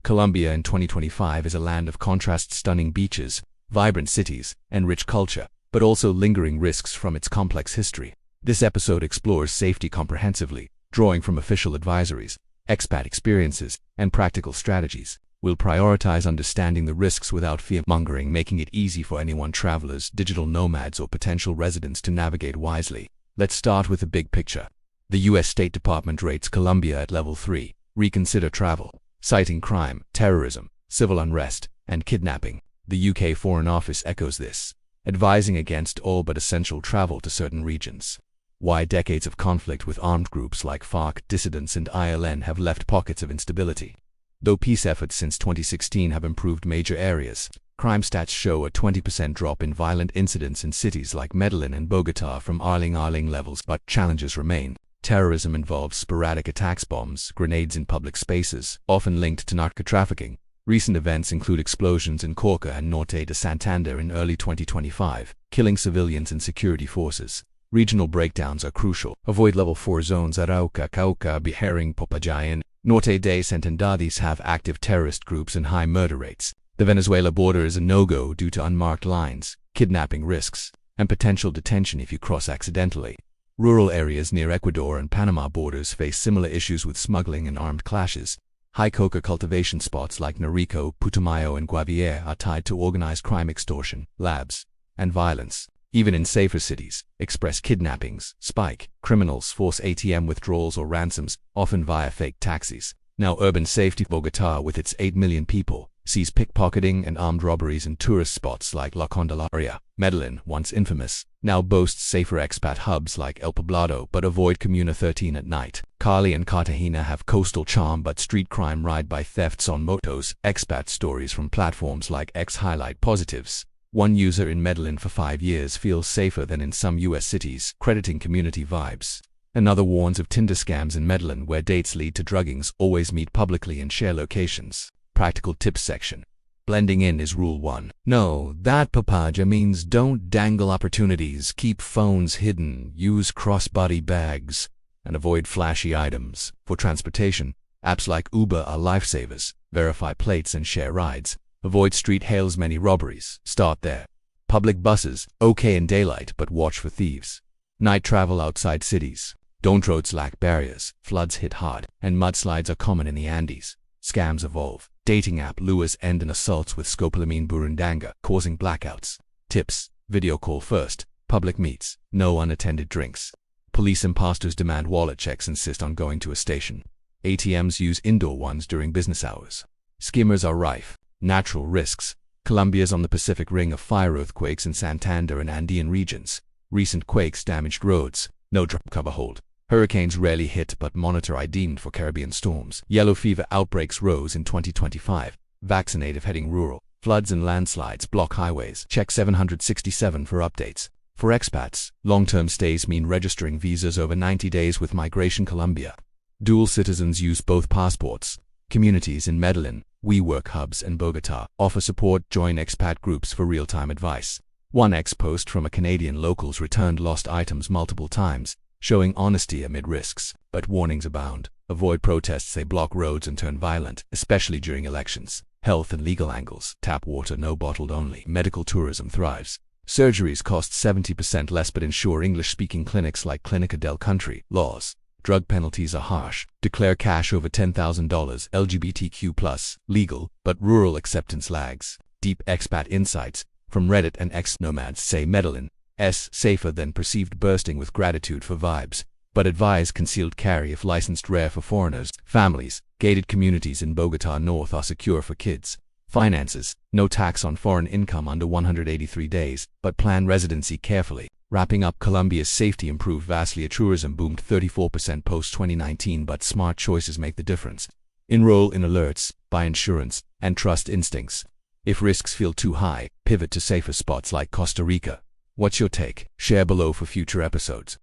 Colombia in 2025 is a land of contrasts: stunning beaches, vibrant cities, and rich culture, but also lingering risks from its complex history. This episode explores safety comprehensively, drawing from official advisories, expat experiences, and practical strategies. We'll prioritize understanding the risks without fear-mongering, making it easy for anyone, travelers, digital nomads, or potential residents, to navigate wisely. Let's start with the big picture. The U.S. State Department rates Colombia at level 3, reconsider travel, citing crime, terrorism, civil unrest, and kidnapping. The UK Foreign Office echoes this, advising against all but essential travel to certain regions. Why? Decades of conflict with armed groups like FARC, dissidents, and ILN have left pockets of instability. Though peace efforts since 2016 have improved major areas, crime stats show a 20% drop in violent incidents in cities like Medellin and Bogotá from arling levels, but challenges remain. Terrorism involves sporadic attacks, bombs, grenades in public spaces, often linked to narco-trafficking. Recent events include explosions in Cauca and Norte de Santander in early 2025, killing civilians and security forces. Regional breakdowns are crucial. Avoid level 4 zones: Arauca, Cauca, Bejaring, Papaya, and Norte de Santander. These have active terrorist groups and high murder rates. The Venezuela border is a no-go due to unmarked lines, kidnapping risks, and potential detention if you cross accidentally. Rural areas near Ecuador and Panama borders face similar issues with smuggling and armed clashes. High coca cultivation spots like Narico, Putumayo, and Guaviare are tied to organized crime, extortion, labs, and violence. Even in safer cities, express kidnappings spike. Criminals force ATM withdrawals or ransoms, often via fake taxis. Now urban safety: Bogotá, with its 8 million people, sees pickpocketing and armed robberies in tourist spots like La Candelaria. Medellin, once infamous, now boasts safer expat hubs like El Poblado, but avoid Comuna 13 at night. Cali and Cartagena have coastal charm, but street crime ride by thefts on motos. Expat stories from platforms like X highlight positives. One user in Medellin for 5 years feels safer than in some U.S. cities, crediting community vibes. Another warns of Tinder scams in Medellin, where dates lead to druggings. Always meet publicly and share locations. Practical tips section. Blending in is rule 1. No, that Papaya means don't dangle opportunities, keep phones hidden, use crossbody bags, and avoid flashy items. For transportation, apps like Uber are lifesavers. Verify plates and share rides. Avoid street hails, many robberies start there. Public buses, okay in daylight, but watch for thieves. Night travel outside cities. Don't. Roads lack barriers, floods hit hard, and mudslides are common in the Andes. Scams evolve. Dating app lures end in assaults with scopolamine burundanga, causing blackouts. Tips: video call first. Public meets, no unattended drinks. Police imposters demand wallet checks, insist on going to a station. ATMs use indoor ones during business hours. Skimmers are rife. Natural risks. Colombia's on the Pacific Ring of fire: earthquakes in Santander and Andean regions. Recent quakes damaged roads. No drop cover hold. Hurricanes rarely hit, but monitor I deemed for Caribbean storms. Yellow fever outbreaks rose in 2025. Vaccinate if heading rural. Floods and landslides block highways. Check 767 for updates. For expats, long-term stays mean registering visas over 90 days with Migration Colombia. Dual citizens use both passports. Communities in Medellin, WeWork hubs, and Bogotá offer support. Join expat groups for real-time advice. One ex-post from a Canadian locals returned lost items multiple times, showing honesty amid risks. But warnings abound. Avoid protests, they block roads and turn violent, especially during elections. Health and legal angles. Tap water, no bottled only. Medical tourism thrives. Surgeries cost 70% less but ensure English-speaking clinics like Clínica del Country. Laws. Drug penalties are harsh. Declare cash over $10,000. LGBTQ+. Legal, but rural acceptance lags. Deep expat insights. From Reddit and ex-nomads say Medellin safer than perceived, bursting with gratitude for vibes, but advise concealed carry if licensed, rare for foreigners. Families. Gated communities in Bogotá North are secure for kids. Finances. No tax on foreign income under 183 days, but plan residency carefully. Wrapping up, Colombia's safety improved vastly. Tourism boomed 34% post-2019, but smart choices make the difference. Enroll in alerts, buy insurance, and trust instincts. If risks feel too high, pivot to safer spots like Costa Rica. What's your take? Share below for future episodes.